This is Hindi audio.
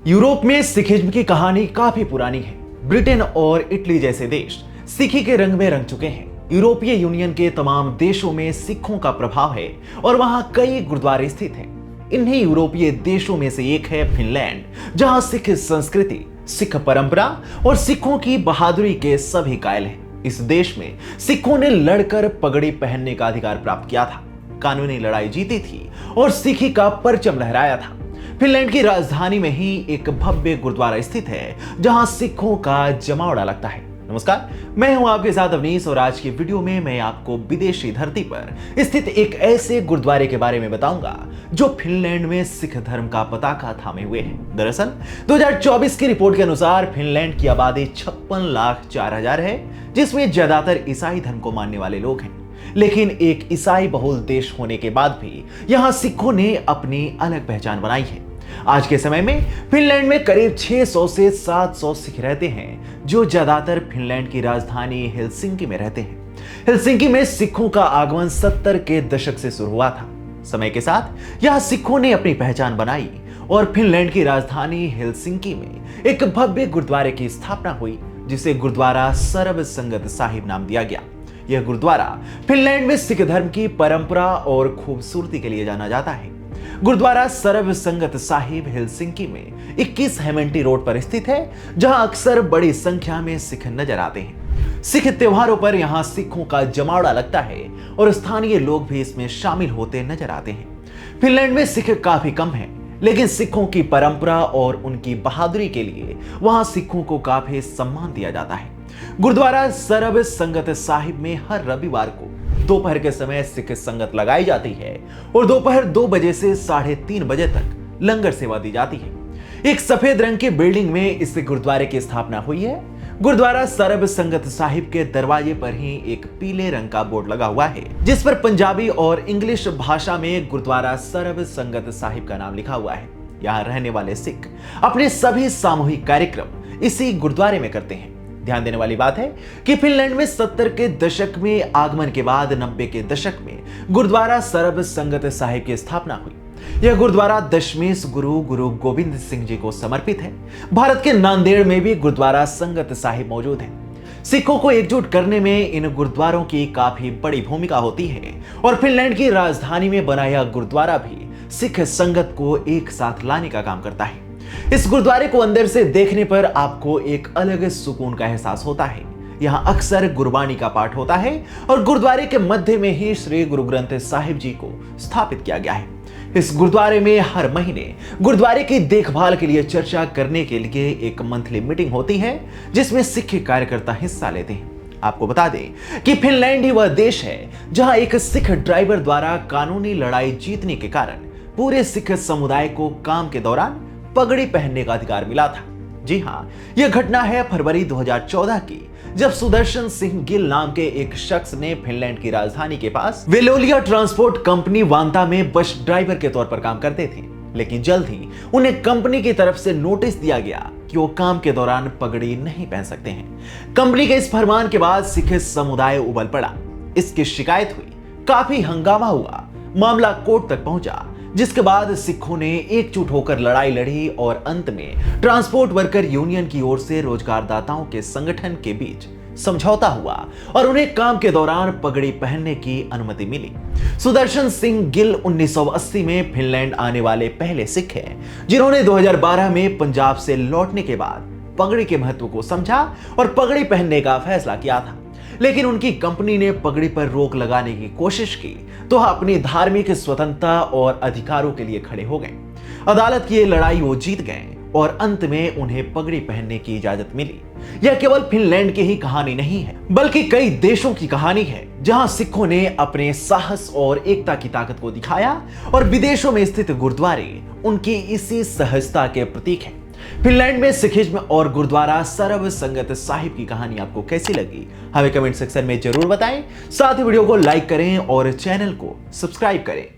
यूरोप में सिखिज्म की कहानी काफी पुरानी है। ब्रिटेन और इटली जैसे देश सिखी के रंग में रंग चुके हैं। यूरोपीय यूनियन के तमाम देशों में सिखों का प्रभाव है और वहां कई गुरुद्वारे स्थित हैं। इन्हीं यूरोपीय देशों में से एक है फिनलैंड, जहां सिख संस्कृति, सिख परंपरा और सिखों की बहादुरी के सभी कायल हैं। इस देश में सिखों ने लड़कर पगड़ी पहनने का अधिकार प्राप्त किया था, कानूनी लड़ाई जीती थी और सिखी का परचम लहराया था। फिनलैंड की राजधानी में ही एक भव्य गुरुद्वारा स्थित है, जहां सिखों का जमावड़ा लगता है। नमस्कार, मैं हूं आपके साथ अवनीश और आज की वीडियो में मैं आपको विदेशी धरती पर स्थित एक ऐसे गुरुद्वारे के बारे में बताऊंगा जो फिनलैंड में सिख धर्म का पताका थामे हुए है। दरअसल 2024 की रिपोर्ट के अनुसार फिनलैंड की आबादी 56,04,000 है, जिसमें ज्यादातर ईसाई धर्म को मानने वाले लोग हैं। लेकिन एक ईसाई बहुल देश होने के बाद भी यहां सिखों ने अपनी अलग पहचान बनाई है। आज के समय में फिनलैंड में करीब 600 से 700 सिख रहते हैं, जो ज्यादातर फिनलैंड की राजधानी हेलसिंकी में रहते हैं। हेलसिंकी में सिखों का आगमन 70 के दशक से शुरू हुआ था। समय के साथ यहां सिखों ने अपनी पहचान बनाई और फिनलैंड की राजधानी हेलसिंकी में एक भव्य गुरुद्वारे की स्थापना हुई, जिसे गुरुद्वारा सर्व संगत साहिब नाम दिया गया। यह गुरुद्वारा फिनलैंड में सिख धर्म की परंपरा और खूबसूरती के लिए जाना जाता है। गुरुद्वारा सर्व संगत साहिब हेलसिंकी में 21 हेमेंटी रोड पर स्थित है, जहां अक्सर बड़ी संख्या में सिख नजर आते हैं। सिख त्योहारों पर यहां सिखों का जमावड़ा लगता है और स्थानीय लोग भी इसमें शामिल होते नजर आते हैं। फिनलैंड में सिख काफी कम है, लेकिन सिखों की परंपरा और उनकी बहादुरी के लिए वहां सिखों को काफी सम्मान दिया जाता है। गुरुद्वारा सर्व संगत साहिब में हर रविवार को दोपहर के समय सिख संगत लगाई जाती है और दोपहर 2 बजे से 3:30 बजे तक लंगर सेवा दी जाती है। एक सफेद रंग की बिल्डिंग में इस गुरुद्वारे की स्थापना हुई है। गुरुद्वारा सर्व संगत साहिब के दरवाजे पर ही एक पीले रंग का बोर्ड लगा हुआ है, जिस पर पंजाबी और इंग्लिश भाषा में गुरुद्वारा सर्व संगत साहिब का नाम लिखा हुआ है। यहाँ रहने वाले सिख अपने सभी सामूहिक कार्यक्रम इसी गुरुद्वारे में करते हैं। ध्यान देने वाली बात है कि फिनलैंड में 70 के दशक में आगमन के बाद 90 के दशक में गुरुद्वारा सर्व संगत साहिब की स्थापना हुई। यह गुरुद्वारा दशमेश गुरु गोविंद सिंह जी को समर्पित है। भारत के नांदेड़ में भी गुरुद्वारा संगत साहिब मौजूद है। सिखों को एकजुट करने में इन गुरुद्वारों की काफी बड़ी भूमिका होती है और फिनलैंड की राजधानी में बना यह गुरुद्वारा भी सिख संगत को एक साथ लाने का काम करता है। इस गुरुद्वारे को अंदर से देखने पर आपको एक अलग सुकून का एहसास होता है। यहाँ अक्सर गुरबानी का पाठ होता है और गुरुद्वारे के मध्य में ही श्री गुरु ग्रंथ साहिब जी को स्थापित किया गया है। इस गुरुद्वारे में हर महीने गुरुद्वारे की देखभाल के लिए चर्चा करने के लिए एक मंथली मीटिंग होती है, जिसमें सिख कार्यकर्ता हिस्सा लेते हैं। आपको बता दें कि फिनलैंड ही वह देश है जहां एक सिख ड्राइवर द्वारा कानूनी लड़ाई जीतने के कारण पूरे सिख समुदाय को काम के दौरान पगड़ी पहनने का अधिकार मिला था। जी हां, यह घटना है फरवरी 2014 की, जब सुदर्शन सिंह गिल नाम के एक शख्स ने फिनलैंड की राजधानी के पास वेलोलिया ट्रांसपोर्ट कंपनी वांता में बस ड्राइवर के तौर पर काम करते थे। लेकिन जल्द ही उन्हें कंपनी की तरफ से नोटिस दिया गया कि वो काम के दौरान पगड़ी नहीं पहन सकते हैं। कंपनी के इस फरमान के बाद सिख समुदाय उबल पड़ा। इसकी शिकायत हुई, काफी हंगामा हुआ, मामला कोर्ट तक पहुंचा, जिसके बाद सिखों ने एकजुट होकर लड़ाई लड़ी और अंत में ट्रांसपोर्ट वर्कर यूनियन की ओर से रोजगारदाताओं के संगठन के बीच समझौता हुआ और उन्हें काम के दौरान पगड़ी पहनने की अनुमति मिली। सुदर्शन सिंह गिल 1980 में फिनलैंड आने वाले पहले सिख हैं, जिन्होंने 2012 में पंजाब से लौटने के बाद पगड़ी के महत्व को समझा और पगड़ी पहनने का फैसला किया था। लेकिन उनकी कंपनी ने पगड़ी पर रोक लगाने की कोशिश की तो अपनी धार्मिक स्वतंत्रता और अधिकारों के लिए खड़े हो गए। अदालत की ये लड़ाई वो जीत गए और अंत में उन्हें पगड़ी पहनने की इजाजत मिली। यह केवल फिनलैंड की ही कहानी नहीं है, बल्कि कई देशों की कहानी है जहां सिखों ने अपने साहस और एकता की ताकत को दिखाया और विदेशों में स्थित गुरुद्वारे उनकी इसी सहजता के प्रतीक हैं। फिनलैंड में सिखिज्म और गुरुद्वारा सर्व संगत साहिब की कहानी आपको कैसी लगी, हमें कमेंट सेक्शन में जरूर बताएं। साथ ही वीडियो को लाइक करें और चैनल को सब्सक्राइब करें।